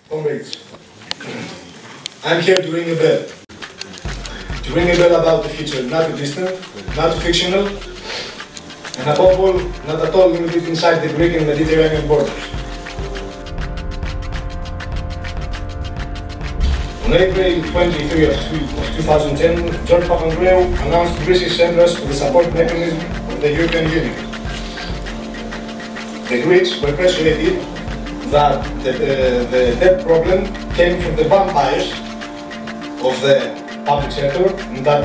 Comrades, I'm here to ring a bell. To ring a bell about the future, not too distant, not too fictional, and above all, not at all limited inside the Greek and Mediterranean borders. On April 23 of 2010, George Papandreou announced Greece's entrance to the support mechanism of the European Union. The Greeks were persuaded that the debt problem came from the vampires of the public sector, and that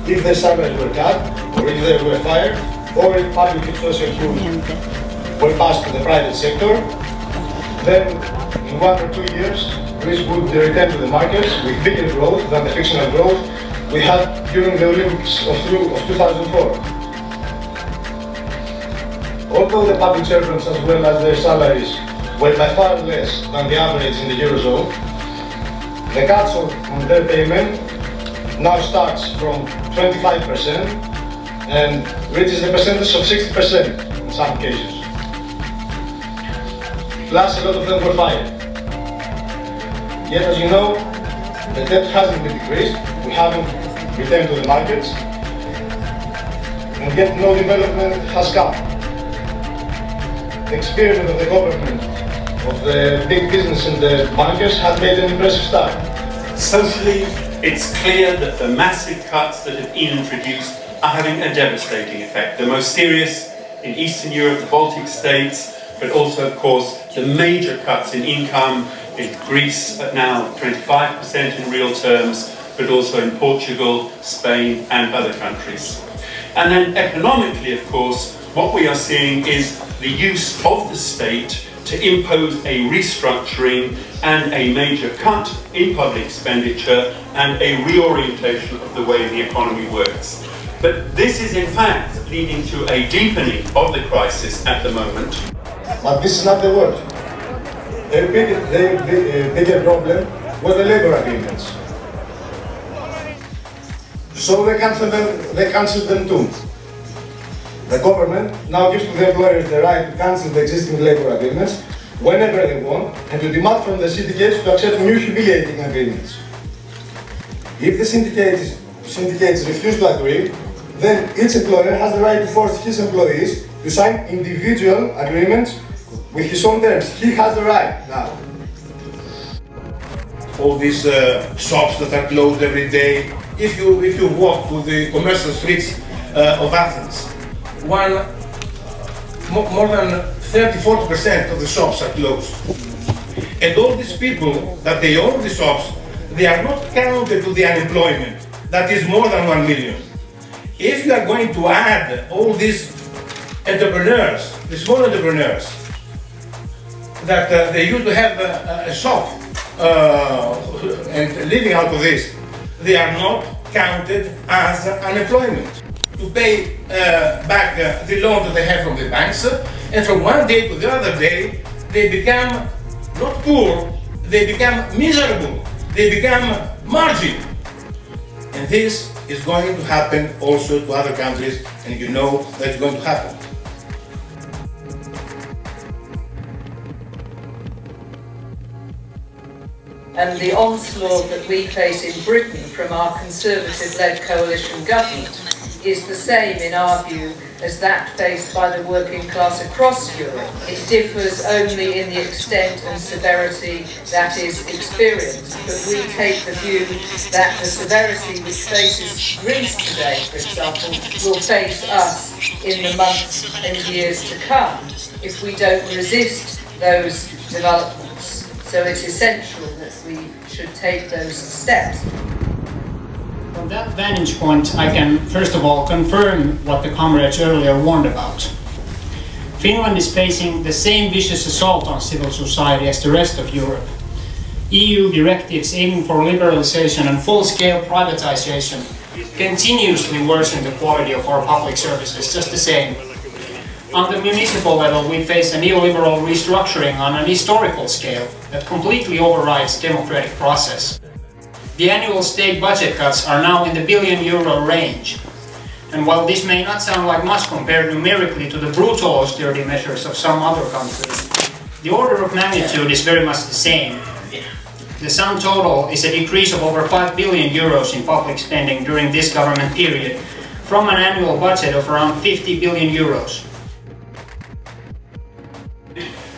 if their salaries were cut, or if they were fired, or if public and social goods were passed to the private sector, then in 1 or 2 years, Greece would return to the markets with bigger growth than the fictional growth we had during the Olympics of 2004. Although the public servants as well as their salaries were by far less than the average in the Eurozone, the cuts on their payment now starts from 25% and reaches the percentage of 60% in some cases. Plus, a lot of them were fired. Yet, as you know, the debt hasn't been decreased, we haven't returned to the markets, and yet no development has come. The experiment of the government, of the big business and the bankers has made an impressive start. Socially, it's clear that the massive cuts that have been introduced are having a devastating effect. The most serious in Eastern Europe, the Baltic states, but also, of course, the major cuts in income in Greece at now 25% in real terms, but also in Portugal, Spain and other countries. And then economically, of course, what we are seeing is the use of the state to impose a restructuring and a major cut in public expenditure and a reorientation of the way the economy works. But this is in fact leading to a deepening of the crisis at the moment. But this is not the worst. The bigger problem was the labour agreements. So they cancelled them too. The government now gives to the employers the right to cancel the existing labour agreements whenever they want and to demand from the syndicates to accept new humiliating agreements. If the syndicates refuse to agree, then each employer has the right to force his employees to sign individual agreements with his own terms. He has the right now. All these shops that are closed every day. If you walk to the commercial streets of Athens, more than 30–40% of the shops are closed. And all these people that they own the shops, they are not counted to the unemployment. That is more than 1 million. If you are going to add all these entrepreneurs, the small entrepreneurs, that they used to have a shop and living out of this, they are not counted as unemployment. To pay back the loan that they have from the banks, and from one day to the other day, they become not poor, they become miserable, they become margin. And this is going to happen also to other countries, and you know that it's going to happen. And the onslaught that we face in Britain from our Conservative-led coalition government is the same, in our view, as that faced by the working class across Europe. It differs only in the extent and severity that is experienced, but we take the view that the severity which faces Greece today, for example, will face us in the months and years to come if we don't resist those developments. So it's essential that we should take those steps. From that vantage point, I can first of all confirm what the comrades earlier warned about. Finland is facing the same vicious assault on civil society as the rest of Europe. EU directives aiming for liberalization and full-scale privatization continuously worsen the quality of our public services, just the same. On the municipal level, we face a neoliberal restructuring on an historical scale that completely overrides the democratic process. The annual state budget cuts are now in the €1 billion range. And while this may not sound like much compared numerically to the brutal austerity measures of some other countries, the order of magnitude is very much the same, The sum total is a decrease of over 5 billion euros in public spending during this government period, from an annual budget of around 50 billion euros.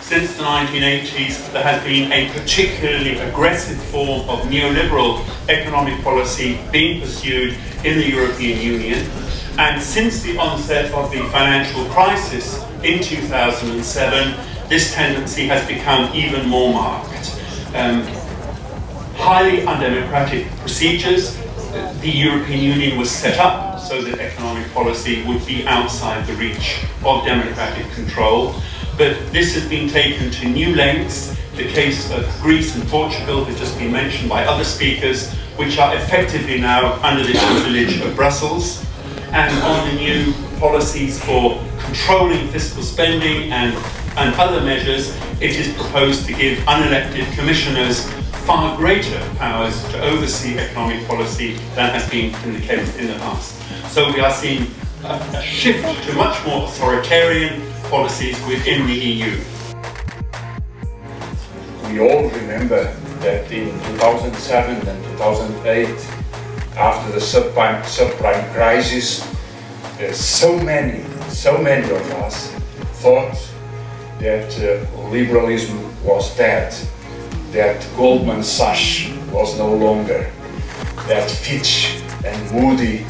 Since the 1980s, there has been a particularly aggressive form of neoliberal economic policy being pursued in the European Union. And since the onset of the financial crisis in 2007, this tendency has become even more marked. Highly undemocratic procedures. The European Union was set up so that economic policy would be outside the reach of democratic control. But this has been taken to new lengths. The case of Greece and Portugal has just been mentioned by other speakers, which are effectively now under the tutelage of Brussels. And on the new policies for controlling fiscal spending and other measures, it is proposed to give unelected commissioners far greater powers to oversee economic policy than has been the case in the past. So we are seeing a shift to much more authoritarian policies within the EU. We all remember that in 2007 and 2008, after the subprime crisis, so many of us thought that liberalism was dead, that Goldman Sachs was no longer, that Fitch and Moody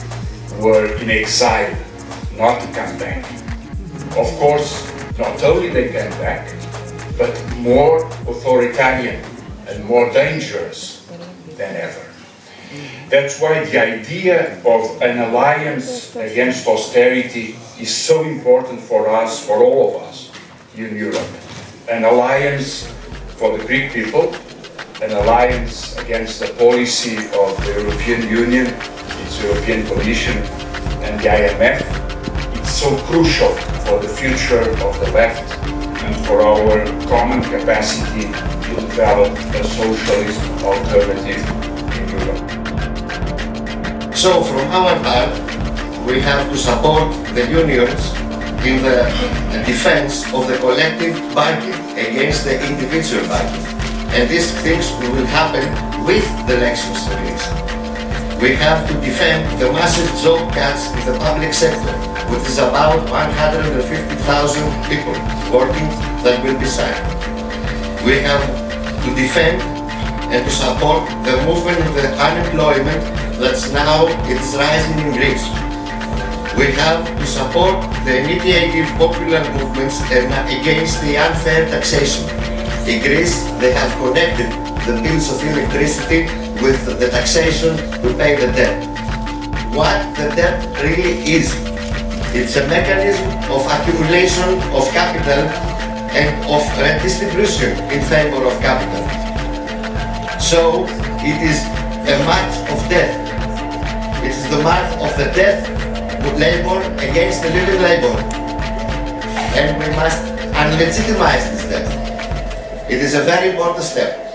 were in exile, not to come back. Of course, not only they came back, but more authoritarian and more dangerous than ever. That's why the idea of an alliance against austerity is so important for us, for all of us in Europe. An alliance for the Greek people, an alliance against the policy of the European Union, its European Commission and the IMF. It's so crucial for the future of the left and for our common capacity to develop a socialist alternative in Europe. So from our part, we have to support the unions in the defense of the collective bargain against the individual bargain. And these things will happen with the elections in Greece. We have to defend the massive job cuts in the public sector, which is about 150,000 people working that will be sacked. We have to defend and to support the movement of the unemployment that's now it's rising in Greece. We have to support the initiative popular movements against the unfair taxation. In Greece, they have connected the bills of electricity with the taxation to pay the debt. What the debt really is, it's a mechanism of accumulation of capital and of redistribution in favor of capital. So, it is a march of death. It is the march of the death with labor against the living labor. And we must unlegitimize this death. It is a very important step.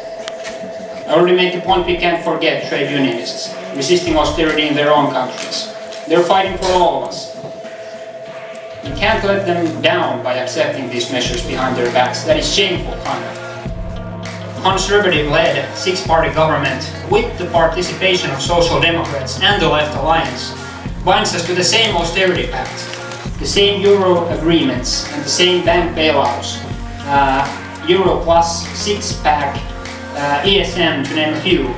I already made the point we can't forget trade unionists resisting austerity in their own countries. They're fighting for all of us. We can't let them down by accepting these measures behind their backs. That is shameful conduct. Conservative-led six-party government with the participation of Social Democrats and the Left Alliance binds us to the same austerity pact, the same Euro agreements and the same bank bailouts, Euro plus six-pack, ESM to name a few.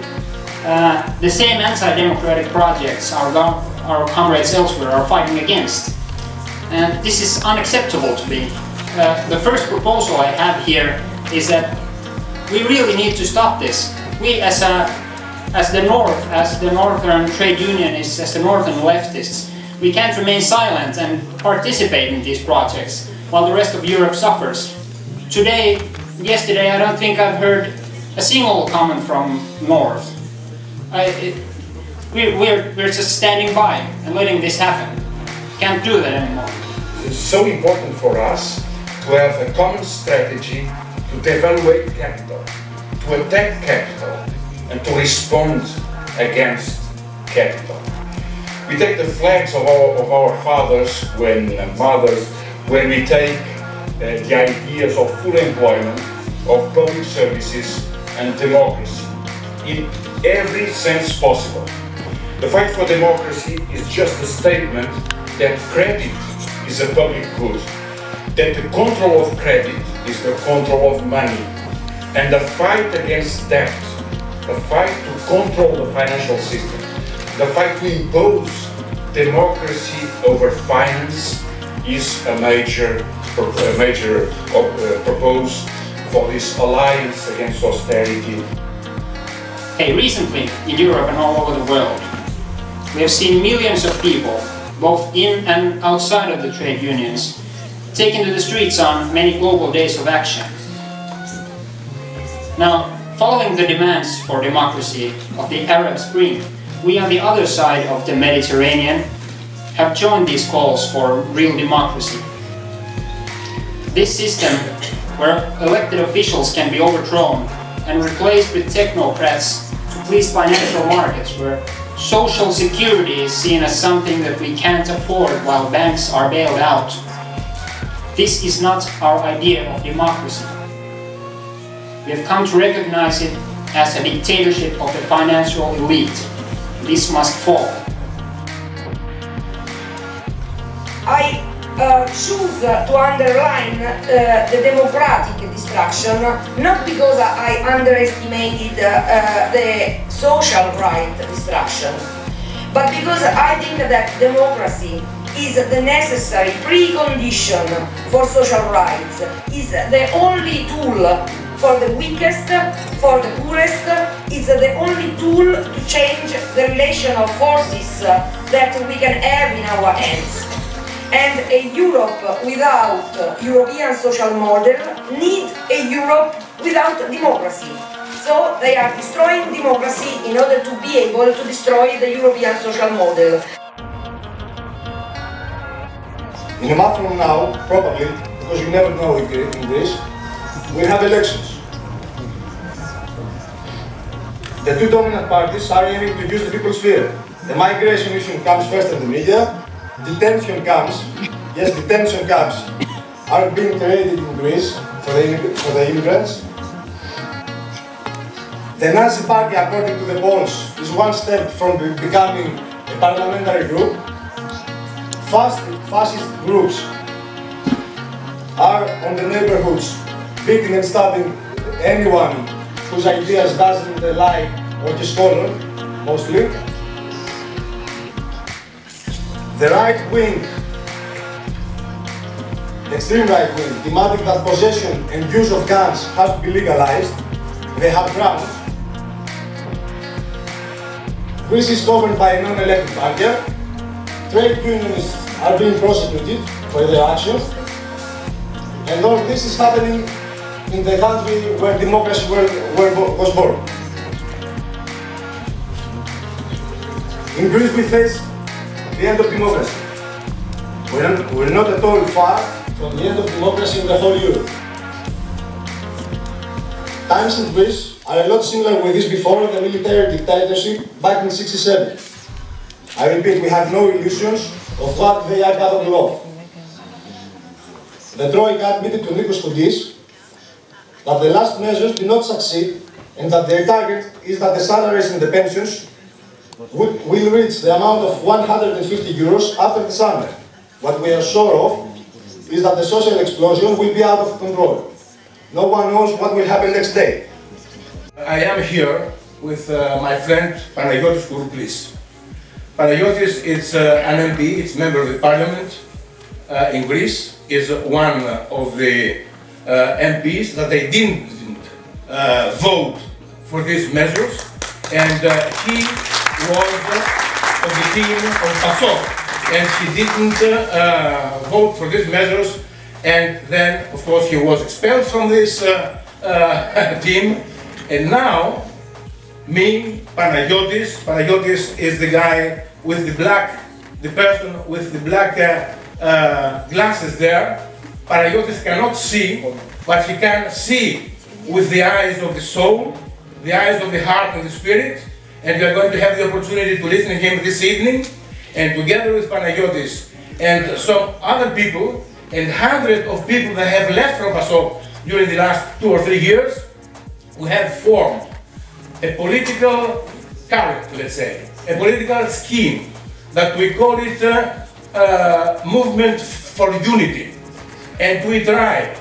The same anti-democratic projects our comrades elsewhere are fighting against. And this is unacceptable to me. The first proposal I have here is that we really need to stop this. We as the northern trade unionists, as the northern leftists, we can't remain silent and participate in these projects while the rest of Europe suffers. Yesterday, I don't think I've heard a single comment from North. We're just standing by and letting this happen. Can't do that anymore. It's so important for us to have a common strategy to devaluate capital, to attack capital, and to respond against capital. We take the flags of our fathers and mothers when we take the ideas of full employment, of public services, and democracy in every sense possible. The fight for democracy is just a statement that credit is a public good, that the control of credit is the control of money, and the fight against debt, the fight to control the financial system, the fight to impose democracy over finance is a major purpose for this alliance against austerity. Recently, in Europe and all over the world, we have seen millions of people, both in and outside of the trade unions, taking to the streets on many global days of action. Now, following the demands for democracy of the Arab Spring, we on the other side of the Mediterranean have joined these calls for real democracy. This system, where elected officials can be overthrown and replaced with technocrats to please financial markets, where social security is seen as something that we can't afford while banks are bailed out. This is not our idea of democracy. We have come to recognize it as a dictatorship of the financial elite. This must fall. I choose to underline the democratic destruction, not because I underestimated the social right destruction, but because I think that democracy is the necessary precondition for social rights, is the only tool for the weakest, for the poorest, is the only tool to change the relation of forces that we can have in our hands. And a Europe without European social model needs a Europe without democracy. So they are destroying democracy in order to be able to destroy the European social model. In a month from now, probably, because you never know in Greece, we have elections. The two dominant parties are aiming to use the people's fear. The migration issue comes first in the media. Detention camps, yes, detention camps are being created in Greece for the immigrants. The Nazi party, according to the polls, is one step from becoming a parliamentary group. Fascist groups are on the neighborhoods, beating and stabbing anyone whose ideas doesn't like or discolor, mostly. The right wing, the extreme right wing, demanding that possession and use of guns has to be legalized. They have grounds. Greece is governed by a non-elected banker. Trade unionists are being prosecuted for their actions. And all this is happening in the country where democracy was born. In Greece we face the end of democracy. We're not at all far from the end of democracy in the whole Europe. Times in Greece are a lot similar with this before the military dictatorship back in '67. I repeat, we have no illusions of what they are capable of. The Troika admitted to Nikos Koudis that the last measures did not succeed and that their target is that the salaries and the pensions will reach the amount of 150 euros after the summer. What we are sure of is that the social explosion will be out of control. No one knows what will happen next day. I am here with my friend Panagiotis Kourouplis. Panagiotis is an MP, it's member of the parliament in Greece, is one of the MPs that they didn't vote for these measures, and he was of the team of PASOK, and he didn't vote for these measures, and then of course he was expelled from this team, and now me, Panagiotis is the guy with the person with the black glasses there. Panagiotis cannot see, but he can see with the eyes of the soul, the eyes of the heart and the spirit, and we are going to have the opportunity to listen to him this evening, and together with Panagiotis and some other people, and hundreds of people that have left from PASOK during the last 2 or 3 years, we have formed a political current, let's say, a political scheme that we call it movement for unity, and we try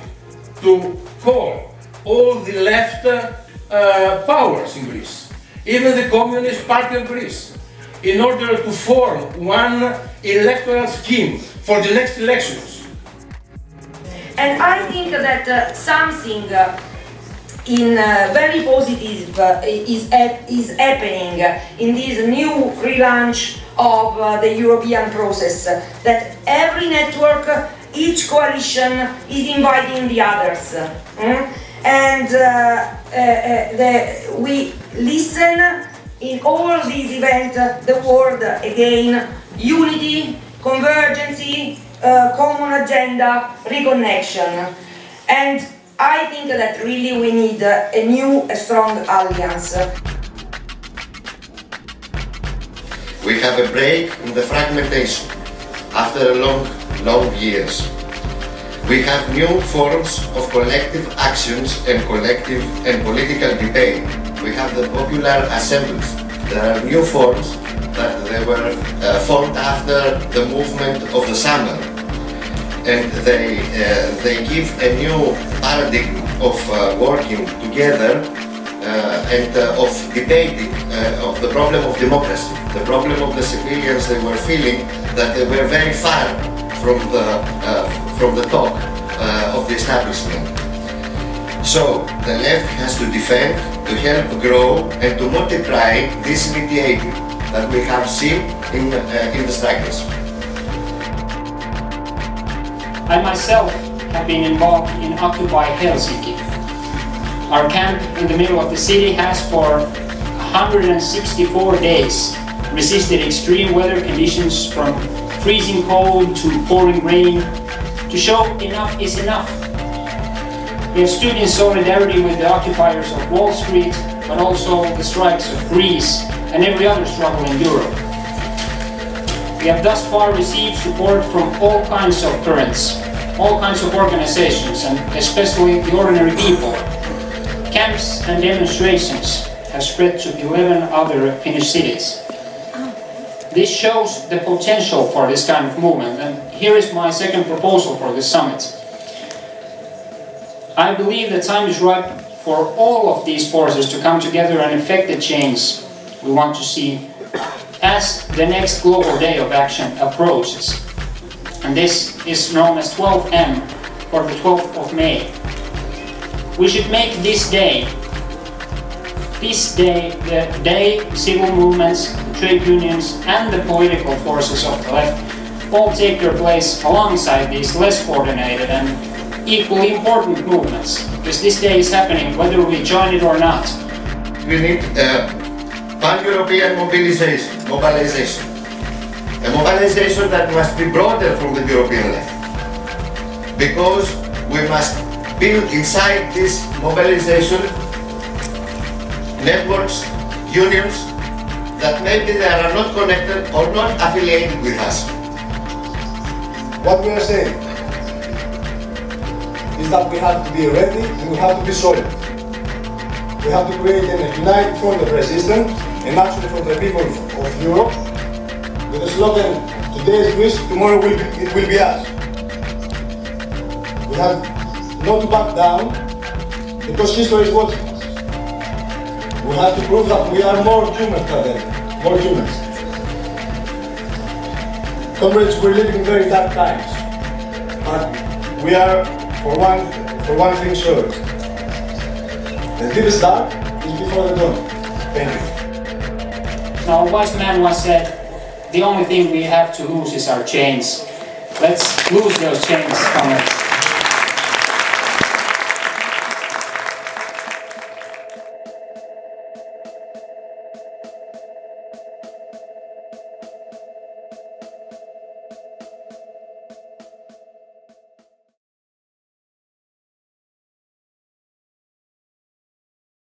to call all the left powers in Greece, even the Communist Party of Greece, in order to form one electoral scheme for the next elections. And I think that something very positive is happening in this new relaunch of the European process, that every network, each coalition is inviting the others. And we listen in all these events the word again: unity, convergence, common agenda, reconnection. And I think that really we need a new, strong alliance. We have a break in the fragmentation after long years. We have new forms of collective actions and collective and political debate. We have the popular assemblies. There are new forms that they were formed after the movement of the summer. And they give a new paradigm of working together and of debating of the problem of democracy, the problem of the civilians. They were feeling that they were very far from the top of the establishment. So the left has to defend, to help grow and to multiply this mediating that we have seen in the struggles. I myself have been involved in Occupy Helsinki. Our camp in the middle of the city has for 164 days resisted extreme weather conditions, from freezing cold to pouring rain, to show enough is enough. We have stood in solidarity with the occupiers of Wall Street, but also the strikes of Greece and every other struggle in Europe. We have thus far received support from all kinds of currents, all kinds of organizations, and especially the ordinary people. Camps and demonstrations have spread to 11 other Finnish cities. This shows the potential for this kind of movement, and here is my second proposal for this summit. I believe the time is ripe for all of these forces to come together and effect the change we want to see as the next global day of action approaches. And this is known as 12M, for the 12th of May. We should make this day the day civil movements, trade unions and the political forces of the left all take their place alongside these less coordinated and equally important movements, because this day is happening whether we join it or not. We need pan-European mobilization. A mobilization that must be broader from the European left, because we must build inside this mobilization networks, unions, that maybe they are not connected or not affiliated with us. What we are saying is that we have to be ready and we have to be solid. We have to create a united front of resistance, and actually for the people of Europe, with the slogan, today is Greece, tomorrow it will be us. We have not to back down, because history is watching us. We have to prove that we are more human than them, more humans. Comrades, we're living in very dark times, but we are, for one thing sure, the deepest dark is before the dawn. Thank you. Now, a wise man once said, the only thing we have to lose is our chains. Let's lose those chains, comrades.